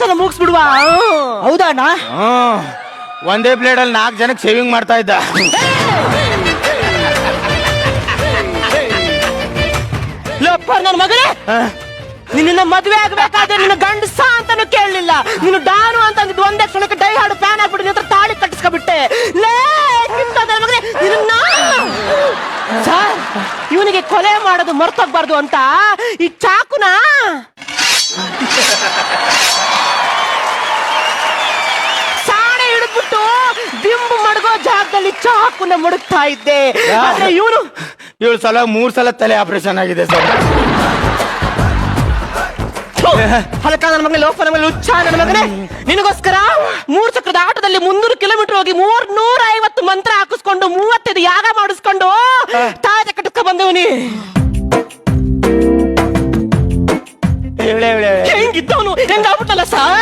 ಸಲ ಮುಗಿಸ್ಬಿಡುವ. ಹೌದಾ ಅಣ್ಣ? ಒಂದೇ ಪ್ಲೇಟ್ ಅಲ್ಲಿ 4 ಜನಕ್ಕೆ ಸೇವಿಂಗ್ ಮಾಡ್ತಾ ಇದ್ದ. ಲಪ್ಪರ್ ನನ್ನ ಮಗನೇ, ನಿನ್ನ ಮದುವೆ ಆಗ್ಬೇಕಾದ್ರೆ ನಿನ್ನ ಗಂಡಸ ಅಂತಾನು ಕೇಳಲಿಲ್ಲ. ನೀನು ಡಾನು ಅಂತ ಅಂದಿದ್ದು ಒಂದೇ ಕ್ಷಣಕ್ಕೆ ಡೈ ಹಾಡು ಫ್ಯಾನ್ ಆಗ್ಬಿಟ್ಟು ನಿನ್ನ ತಾಳಿ ಕಟ್ಟಿಸ್ಕೊಬಿಟ್ಟೆ. ಸರ್, ಇವನಿಗೆ ಕೊಲೆ ಮಾಡೋದು ಮರ್ತೋಗ್ಬಾರ್ದು ಅಂತ ಈ ಚಾಕುನ ಸಾಣೆ ಹಿಡಿದ್ಬಿಟ್ಟು ದಿಂಬು ಮಡಗೋ ಜಾಗದಲ್ಲಿ ಚಾಕುನ ಮಡಗ್ತಾ ಇದ್ದೆ. ಆದ್ರೆ ಇವನು 7 ಸಲ 3 ಸಲ ತಲೆ ಆಪರೇಷನ್ ಆಗಿದೆ ಸರ್. ಹಲಕ ನನ್ನ ಮಗನೇ, ಲೋಪ ನನ್ನ ಮಗನೇ, ಹುಚ್ಚ ನನ್ನ ಮಗನೇ, ನಿನಗೋಸ್ಕರ 3 ಚಕ್ರದ ಆಟದಲ್ಲಿ 300 ಕಿಲೋಮೀಟರ್ ಹೋಗಿ 350 ಮಂತ್ರ ಹಾಕಿಸ್ಕೊಂಡು 35 ಯಾಗ ಮಾಡಿಸ್ಕೊಂಡು ತಾಜ ಕಟ್ಟಿಸ್ಕೊ ಬಂದವನಿ. ಹೆಂಗಿದ್ದವನು ಹೆಂಗಾಗ್ಬಿಟ್ಟಲ್ಲ ಸರ್.